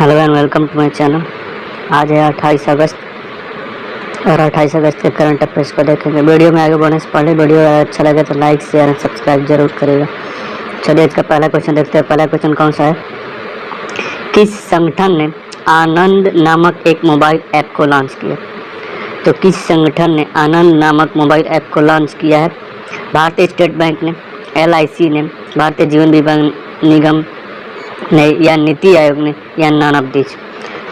Hello and welcome to my channel. आज है 28 अगस्त और 28 अगस्त के करंट अफेयर्स को देखेंगे। वीडियो में आगे बढ़ने से पहले वीडियो अच्छा लगे तो लाइक शेयर एंड सब्सक्राइब जरूर करेगा। चलिए इसका पहला क्वेश्चन देखते हैं। पहला क्वेश्चन कौन सा है? किस संगठन ने आनंद नामक एक मोबाइल ऐप को लॉन्च किया? तो किस संगठन ने आनंद नामक मोबाइल ऐप को लॉन्च किया है? भारतीय स्टेट बैंक ने, LIC ने, भारतीय जीवन बीमा निगम ने, या नीति आयोग ने, या नन ऑफ दिस?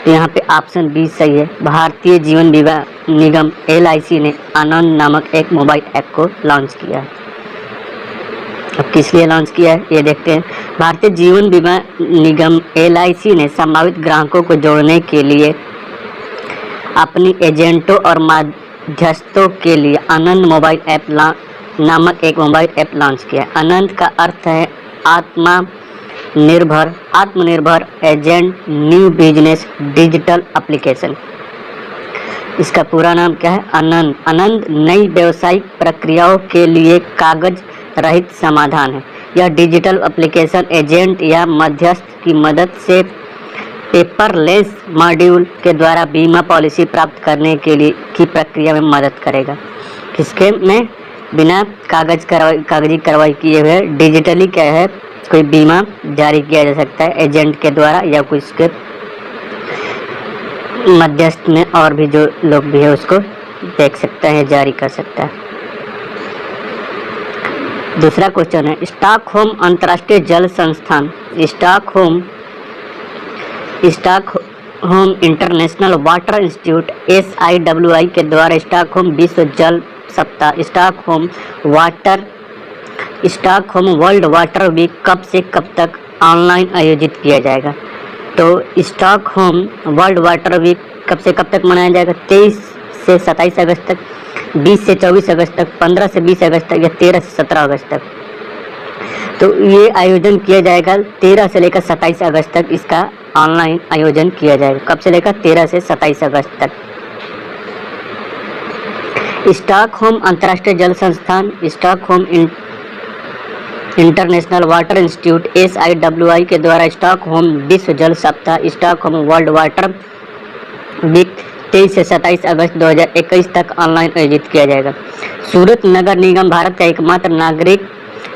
तो यहाँ पे ऑप्शन बी सही है। भारतीय जीवन बीमा निगम LIC ने आनंद नामक एक मोबाइल ऐप को लॉन्च किया है। अब किस लिए लॉन्च किया है ये देखते हैं। भारतीय जीवन बीमा निगम LIC ने संभावित ग्राहकों को जोड़ने के लिए अपनी एजेंटों और मध्यस्थों के लिए आनंद मोबाइल ऐप नामक एक मोबाइल ऐप लॉन्च किया है। आनंद का अर्थ है आत्मनिर्भर agent new business digital application. इसका पूरा नाम क्या है? आनंद नई व्यावसायिक प्रक्रियाओं के लिए कागज रहित समाधान है। यह डिजिटल एप्लीकेशन एजेंट या मध्यस्थ की मदद से पेपरलेस मॉड्यूल के द्वारा बीमा पॉलिसी प्राप्त करने के लिए की प्रक्रिया में मदद करेगा। किसके में? बिना कागजी कार्रवाई किए हुए डिजिटली क्या है, कोई बीमा जारी किया जा सकता है एजेंट के द्वारा या कोई उसके मध्यस्थ में और भी जो लोग भी है उसको देख सकता है, जारी कर सकता है। दूसरा क्वेश्चन है, स्टॉकहोम अंतर्राष्ट्रीय जल संस्थान Stockholm international water institute SIWI के द्वारा स्टॉकहोम विश्व जल सप्ताह स्टॉकहोम वर्ल्ड वाटर वीक कब से कब तक ऑनलाइन आयोजित किया जाएगा? तो स्टॉकहोम वर्ल्ड वाटर वीक कब से कब तक मनाया जाएगा? 23 से 27 अगस्त तक, 20 से 24 अगस्त तक, 15 से 20 अगस्त तक, या 13 से 17 अगस्त तक? तो ये आयोजन किया जाएगा 13 से लेकर 27 अगस्त तक। इसका ऑनलाइन आयोजन किया जाएगा। कब से लेकर? 13 से 27 अगस्त तक। स्टॉकहोम अंतर्राष्ट्रीय जल संस्थान Stockholm international water institute SIWI के द्वारा स्टॉकहोम विश्व जल सप्ताह स्टॉकहोम वर्ल्ड वाटर वीक 23 से 27 अगस्त 2021 तक ऑनलाइन आयोजित किया जाएगा। सूरत नगर निगम भारत का एकमात्र नागरिक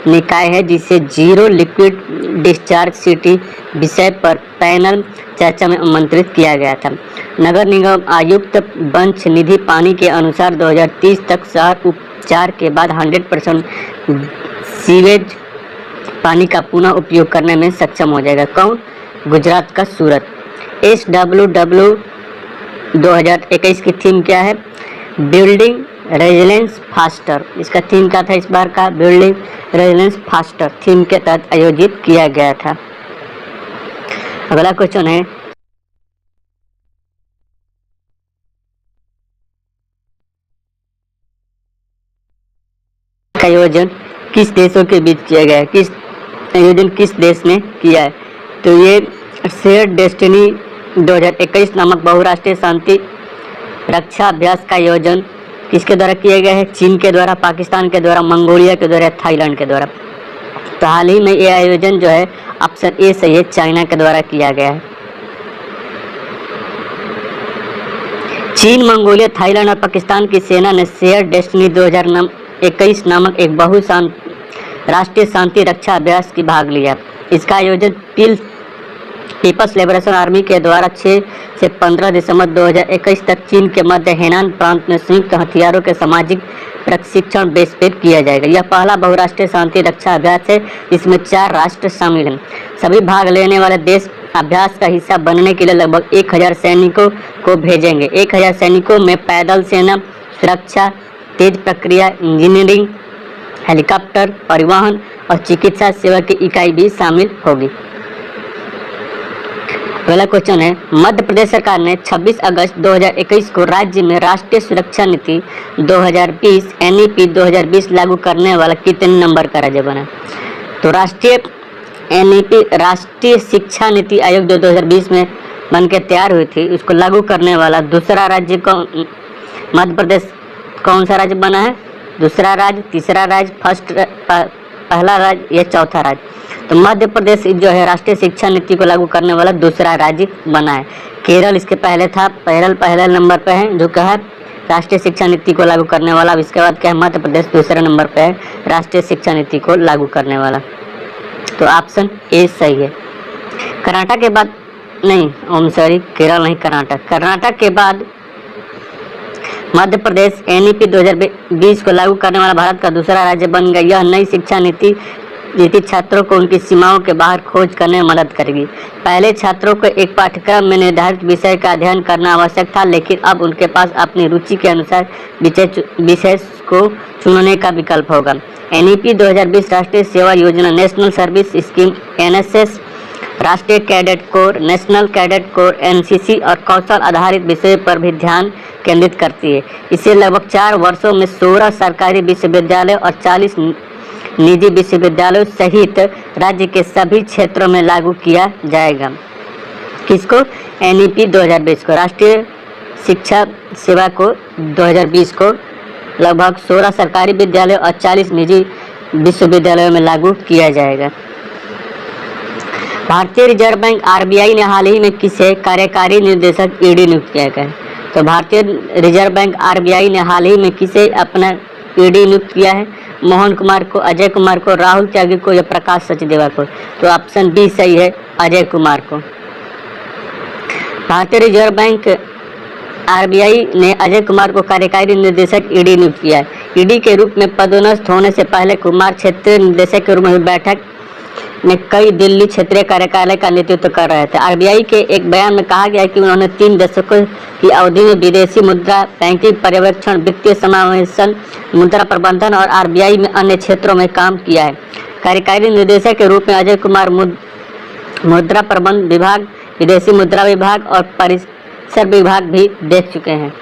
निकाय है जिसे जीरो लिक्विड डिस्चार्ज सिटी विषय पर पैनल चर्चा में आमंत्रित किया गया था। नगर निगम आयुक्त बंश निधि पानी के अनुसार 2030 तक शहर उपचार के बाद 100% सीवेज पानी का पुनः उपयोग करने में सक्षम हो जाएगा। कौन? गुजरात का सूरत। SWW 2021 की थीम क्या है? Building resilience faster. इसका थीम क्या था इस बार का? बिल्डिंग रेजिलेंस फास्टर थीम के तहत आयोजित किया गया था। अगला क्वेश्चन है, आयोजन किस देशों के बीच किया गया है? आयोजन किस देश ने किया है? तो ये शेयर डेस्टिनी 2021 नामक बहुराष्ट्रीय शांति रक्षा अभ्यास का आयोजन किसके द्वारा किया गया है? चीन के द्वारा, पाकिस्तान के द्वारा, मंगोलिया के द्वारा, थाईलैंड के द्वारा। तो हाल ही में ये आयोजन जो है ऑप्शन ए सही है, चाइना के द्वारा किया गया है। चीन, मंगोलिया, थाईलैंड और पाकिस्तान की सेना ने शेयर डेस्टिनी 2021 नामक एक राष्ट्रीय शांति रक्षा अभ्यास की भाग लिया। इसका आयोजन पीपल्स लिबरेशन आर्मी के द्वारा 6 से 15 दिसंबर 2021 तक चीन के मध्य हेनान प्रांत में संयुक्त हथियारों के सामाजिक प्रशिक्षण बेस पर किया जाएगा। यह पहला बहुराष्ट्रीय शांति रक्षा अभ्यास है। इसमें 4 राष्ट्र शामिल हैं। सभी भाग लेने वाले देश अभ्यास का हिस्सा बनने के लिए लगभग 1000 सैनिकों को भेजेंगे। 1000 सैनिकों में पैदल सेना, सुरक्षा, तेज प्रक्रिया, इंजीनियरिंग, हेलीकॉप्टर, परिवहन और चिकित्सा सेवा की इकाई भी शामिल होगी। पहला क्वेश्चन है, मध्य प्रदेश सरकार ने 26 अगस्त 2021 को राज्य में राष्ट्रीय सुरक्षा नीति 2020 NEP 2020 लागू करने वाला कितने नंबर का राज्य बना? तो राष्ट्रीय NEP राष्ट्रीय शिक्षा नीति आयोग जो 2020 में बनकर तैयार हुई थी, उसको लागू करने वाला दूसरा राज्य कौन? मध्य प्रदेश कौन सा राज्य बना है? दूसरा राज्य, तीसरा राज्य, पहला राज्य या चौथा राज्य। तो मध्य प्रदेश जो है राष्ट्रीय शिक्षा नीति को लागू करने वाला दूसरा राज्य बना है। केरल इसके पहले था, पहले नंबर पे है जो क्या है राष्ट्रीय शिक्षा नीति को लागू करने वाला। अब इसके बाद क्या है मध्य प्रदेश दूसरे नंबर पे है राष्ट्रीय शिक्षा नीति को लागू करने वाला। तो ऑप्शन ए सही है। कर्नाटक के बाद केरल नहीं, कर्नाटक के बाद मध्य प्रदेश एनईपी 2020 को लागू करने वाला भारत का दूसरा राज्य बन गया। यह नई शिक्षा नीति छात्रों को उनकी सीमाओं के बाहर खोज करने में मदद करेगी। पहले छात्रों को एक पाठ्यक्रम में निर्धारित विषय का अध्ययन करना आवश्यक था, लेकिन अब उनके पास अपनी रुचि के अनुसार विषय को चुनने का विकल्प होगा। एनईपी 2020 राष्ट्रीय सेवा योजना नेशनल सर्विस स्कीम एनएसएस, राष्ट्रीय cadet corps, national cadet corps, NCC और कौशल आधारित विषय पर भी ध्यान केंद्रित करती है। इसे लगभग 4 वर्षों में 16 सरकारी विश्वविद्यालय और 40 निजी विश्वविद्यालयों सहित राज्य के सभी क्षेत्रों में लागू किया जाएगा। किसको? एनईपी 2020 को, राष्ट्रीय शिक्षा सेवा को 2020 को लगभग 16 सरकारी विद्यालयों और 40 निजी विश्वविद्यालयों में लागू किया जाएगा। भारतीय रिजर्व बैंक आरबीआई ने हाल ही में किसे कार्यकारी निर्देशक ईडी नियुक्त किया है? तो भारतीय रिजर्व बैंक आरबीआई ने हाल ही में किसे अपना ईडी नियुक्त किया है? मोहन कुमार को, अजय कुमार को, राहुल त्यागी को या प्रकाश सचदेवा को? तो ऑप्शन बी सही है, अजय कुमार को। भारतीय रिजर्व बैंक आरबीआई ने अजय कुमार को कार्यकारी निदेशक ईडी नियुक्त किया है। ईडी के रूप में पदोन्नत होने से पहले कुमार क्षेत्रीय निदेशक के रूप में बैठक में कई दिल्ली क्षेत्रीय कार्यालय का नेतृत्व कर रहे थे। आरबीआई के एक बयान में कहा गया है कि उन्होंने 3 दशकों की अवधि में विदेशी मुद्रा, बैंकिंग पर्यवेक्षण, वित्तीय समावेशन, मुद्रा प्रबंधन और आरबीआई में अन्य क्षेत्रों में काम किया है। कार्यकारी निदेशक के रूप में अजय कुमार मुद्रा प्रबंधन विभाग, विदेशी मुद्रा विभाग और परिसर विभाग भी देख चुके हैं।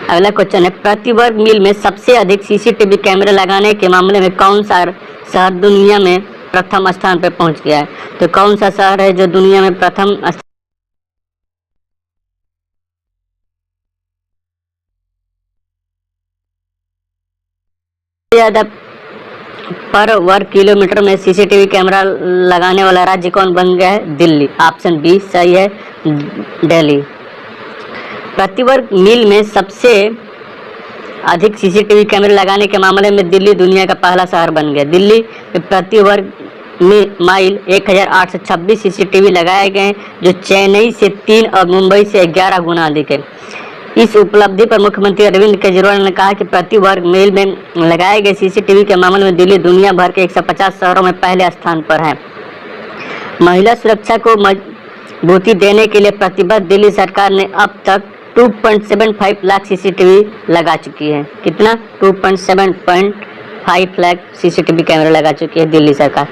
अगला क्वेश्चन है, प्रति वर्ग मील में सबसे अधिक सीसीटीवी कैमरे लगाने के मामले में कौन सा शहर दुनिया में प्रथम स्थान पर पहुंच गया है? तो कौन सा शहर है जो दुनिया में प्रथम ज्यादा पर वर्ग किलोमीटर में सीसीटीवी कैमरा लगाने वाला राज्य कौन बन गया है? दिल्ली। ऑप्शन बी सही है, दिल्ली। प्रति वर्ग मील में सबसे अधिक सीसीटीवी कैमरे लगाने के मामले में दिल्ली दुनिया का पहला शहर बन गया। दिल्ली में प्रति वर्ग माइल 1826 सीसीटीवी लगाए गए हैं, जो चेन्नई से 3 और मुंबई से 11 गुना अधिक है। इस उपलब्धि पर मुख्यमंत्री अरविंद केजरीवाल ने कहा कि प्रति वर्ग मील में लगाए गए सीसीटीवी के मामले में दिल्ली दुनिया भर के 150 शहरों में पहले स्थान पर है। महिला सुरक्षा को मजबूती देने के लिए प्रतिबद्ध दिल्ली सरकार ने अब तक 2.75 लाख सीसीटीवी लगा चुकी है। कितना? 2.75 लाख सीसीटीवी कैमरे लगा चुकी है दिल्ली सरकार।